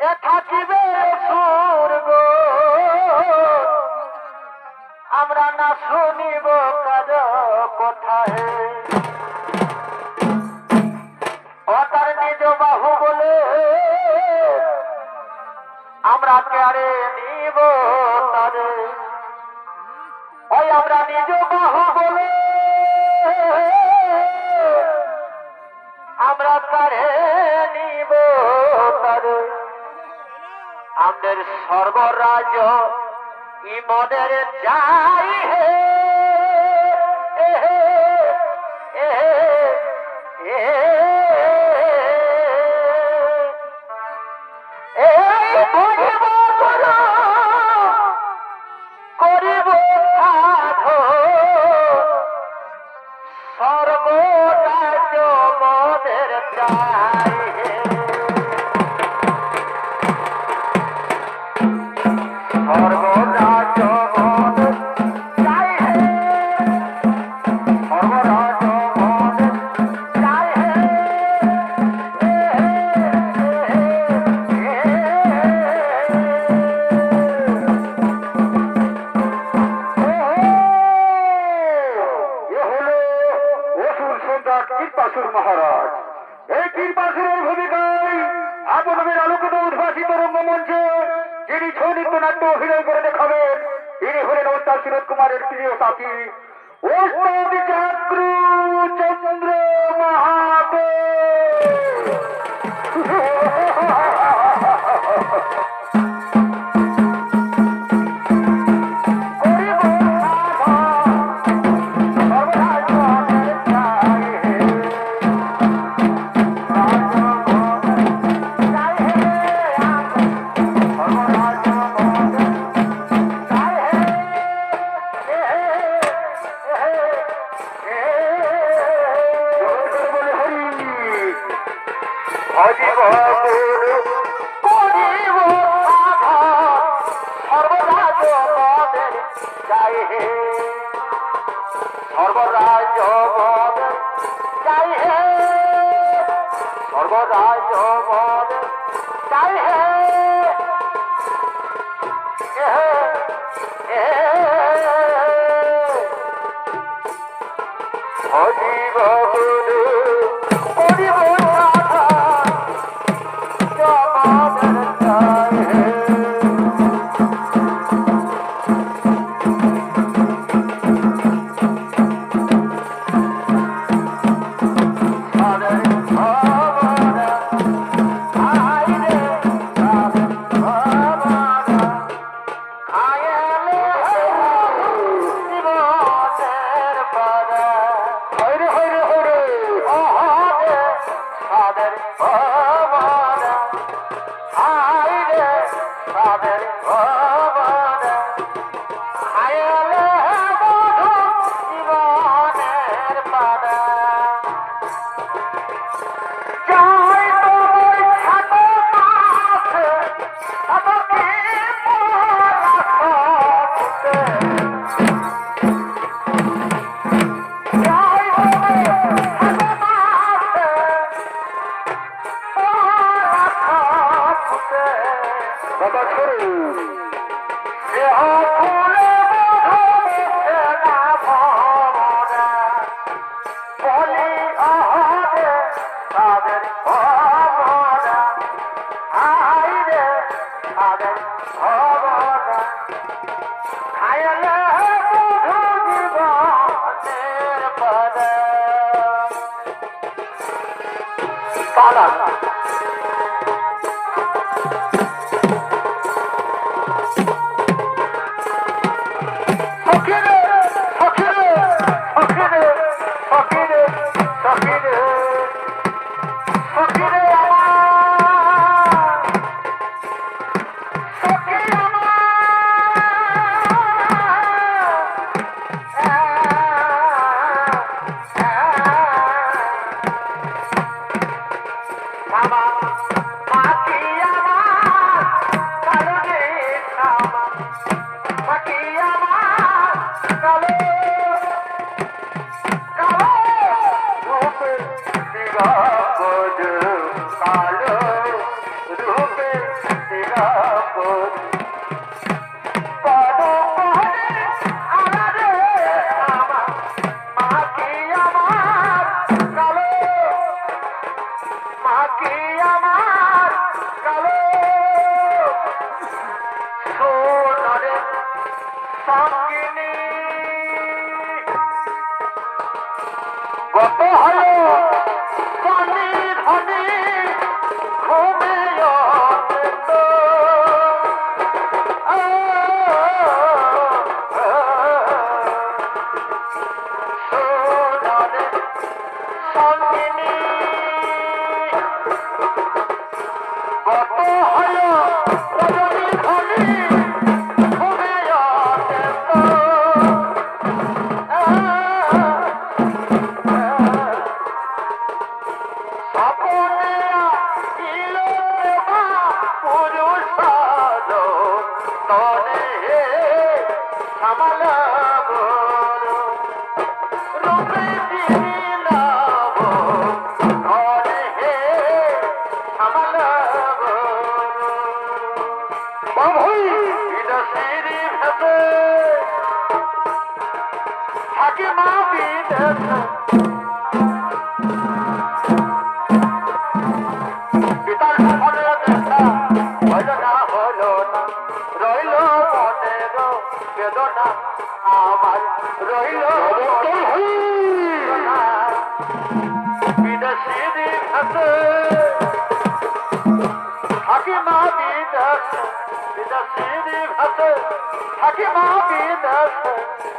এ থাকিবে সুর গো আমরা না শুনিব কাজ কোথায় তার নিজ বাহু বলে আমরা কেড়ে নিব তারে ওই আমরা নিজ বাহু বলে আমরা কেড়ে নিব তারে আমাদের স্বর্গরাজ ইমনের যাই হে স্বর্গরাজ মদের যাই হে স্বর্গরাজ মদের যাই হে স্বর্গরাজ মদের যাই হে কৃপাসুর মহারাজ এই কৃপাসুরের ভূমিকায় আপনাদের আলোকিত উদ্ভাসিত রঙ্গমঞ্চে যিনি ছৌ নৃত্য নাট্য অভিনয় করে দেখাবেন তিনি হলেন ওস্তাদ সুরজ কুমারের প্রিয় সাথী ওস্তাদ চাকরু চন্দ্র মাহাতো। সর্বরাজ মদের যাই হে সর্বরাজ মদের যাই হে অজীব গুরু করিব সাধা জগদের যাই হে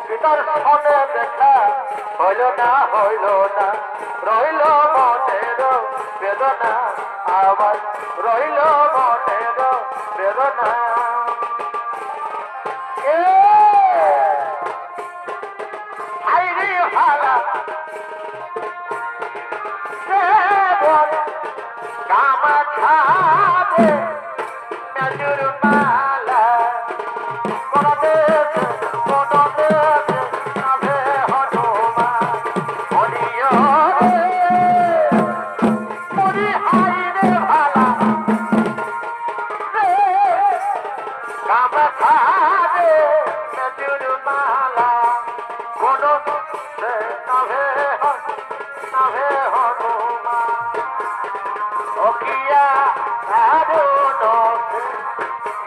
পিতার সনে দেখা হইল না রইল মনের বেদনা আবার রইল মনের বেদনা ভালা কামা খাবে নজর মালা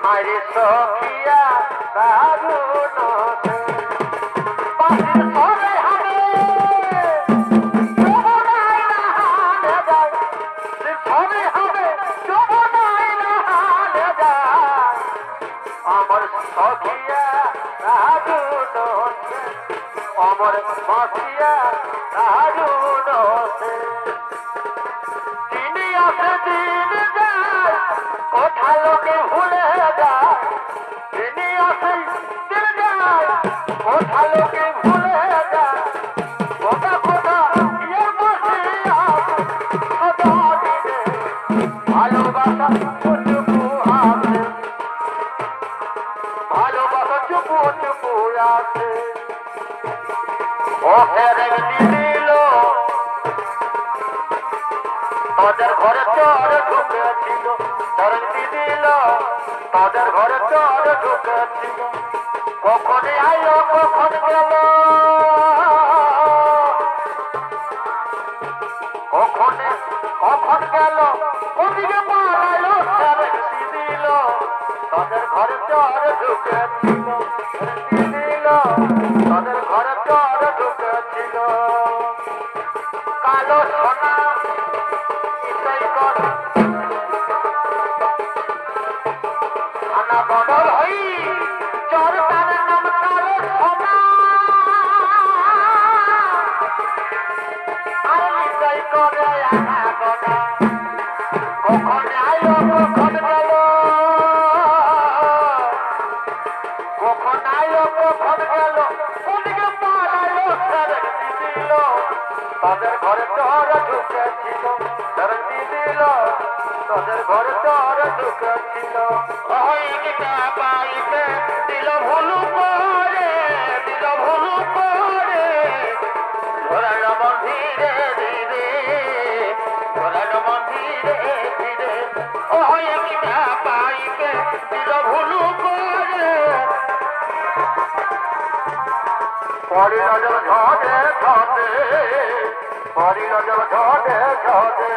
Mari Sofia, Baruno, Pasir Sore Hane, Jobonai Nahane Jai, Sore Hane, Jobonai Nahane Jai, Amar Sofia, Baruno, Amar Sofia, Baruno, Dini ase din jai, kothai loke bhule ভালোকে ভুলে যা খোদা খোদা ইয়ে বসে আছে ভালোবাসা চুপু আছে ভালোবাসা চুপু চুপু আছে ও ফেরে দিল তোদের ঘরে চোর ঢুকেছিল ধরতি দিল তোদের ঘরে চোর ঢুকেছিল কখন আইলো কখন গেল কখন গেল ওদিকে পালাইলো দিল তাদের ঘরে চর ঢুকেছিল দিল তাদের ঘরে চর ঢুকেছিল কালো সোনা ইসাই কর আনা বদল হই চর তাদের নাম কালো সোনা আর ইসাই করে আনা গোনা কখন আইলো কখন গেল কখন আইলো কখন গেল ওদিকে পালাইলো ছেড়ে দিল তাদের ঘরে চর ঢুকেছিল ছেড়ে দিল তাদের ঘরে চর ঢুকেছিল হইতে পাইতে দিল ভুলু করে ধরানো মন ধীরে ধীরে ধরানো মন ধীরে ধীরে হইতে পাই ভাইকে দিল ভুলু করে পরি নজর ঝড়ে ঝড়ে পরি নজর ঝড়ে ঝড়ে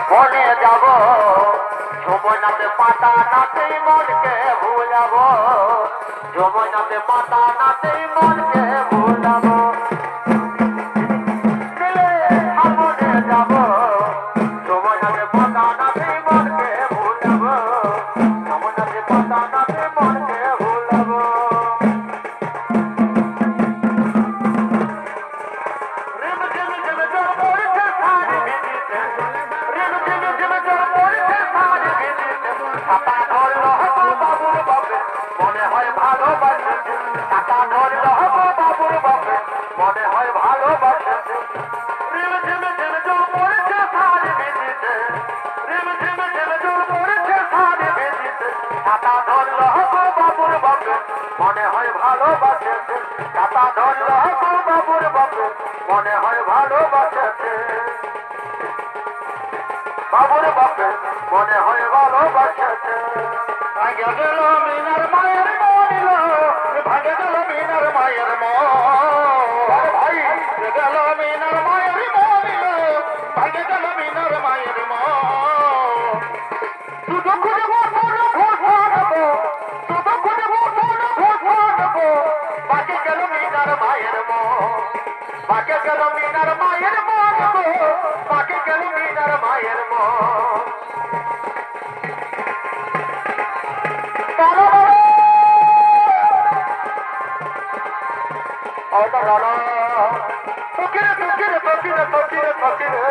বনে যাব যমুনাতে পাতা নাতেই মনকে ভুলাবো যমুনাতে পাতা নাতেই মনকে ভুলাবো সামনে যাব যমুনাতে পাতা নাতেই মনকে ভুলাবো যমুনাতে পাতা নাতে মনকে ভুলাবো রিম ঝিম ঝিম জল পড়ছে শাড়ি ভিজিতে রিম ঝিম ঝিম জল পড়ছে শাড়ি ভিজিতে ছাতা ধরলো বাবুর বাপে মনে হয় ভালোবাসেছে ছাতা ধরলো বাবুর বাপে মনে হয় ভালোবাসেছে রিম ঝিম ঝিম জল পড়ছে শাড়ি ভিজিতে রিম ঝিম ঝিম জল পড়ছে শাড়ি ভিজিতে ছাতা ধরলো বাবুর বাপে মনে হয় ভালোবাসেছে ছাতা ধরলো বাবুর বাপে মনে হয় ভালোবাসেছে বাবুর বাপে মনে হয় ভালোবাসেছে ভাগে গেল মিনার মায়ের মনিল ভাগে গেল মিনার মায়ের ভাই গেল মিনার মায়ের মনিল ভাগে গেল মিনার মায়ের শুধু খুঁজব ঘোষাবো শুধু খুঁজব ঘোষাবো বাকি গেল মিনার মায়ের বাকি গেল মিনার মায়ের বাকি গেল মিনার মায়ের ফকিরে ফকিরে ফকিরে ফকিরে ফকিরে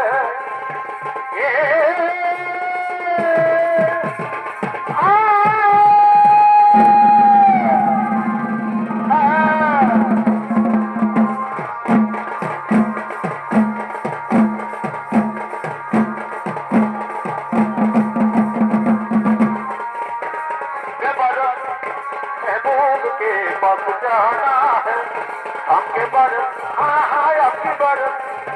के पास जाना है आपके बार हाँ आपकी बार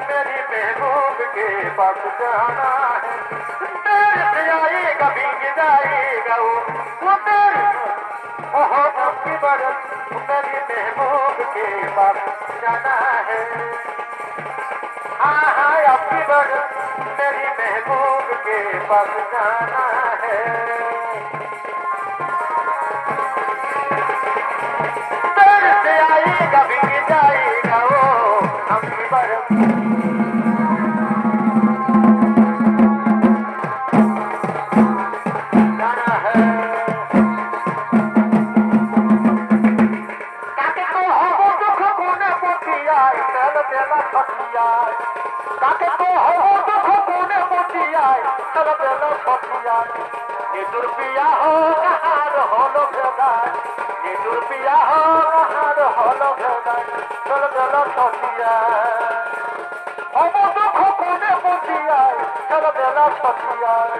मेरी महबूब के पास जाना है मेरे से आएगा भीग जाएगा वो मेरे आपकी बार मेरी महबूब के पास जाना है हाँ आपकी बार मेरी महबूब के पास जाना है आएगा बिक जाएगा वो हमकी बरफ जाना है काके को हो दुख कोने पोतिया चल बेला छतिया काके को हो दुख कोने पोतिया चल बेला छतिया निदुर पिया हो कहार हो लो भेदा निदुर पिया हो कहार হলো ভেদাই চল গেল ছটিয়া হব দুঃখ কোনে পটিয়ায় চল গেল ছটিয়ায়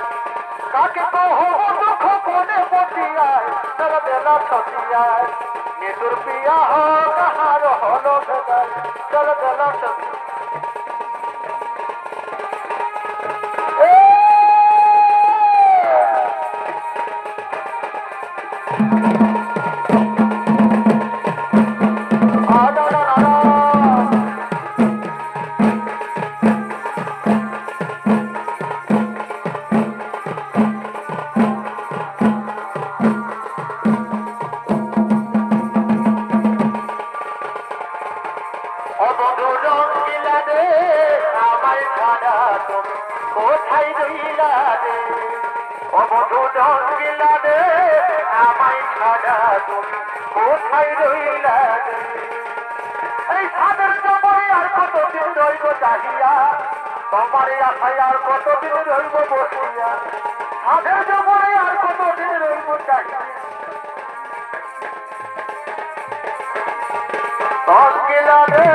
কাকে তো হব দুঃখ কোনে পটিয়ায় চল গেল ছটিয়ায় নিদুর পিয়া হো কাহার হলো ভেদাই চল গেল ছটিয়ায় কোথায় রইলা রে অবধূ রঙ্গিলা রে আমায় ছাড়া তুমি কোথায় রইলা রে এই সাদের সময় আর কতদিন রইব চাহিয়া তোমার আশায় আর কতদিন রইব বসিয়া সাদের সময় আর কতদিন রইব চাহিয়া রঙ্গিলা রে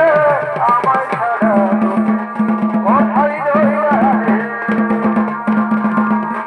আমায়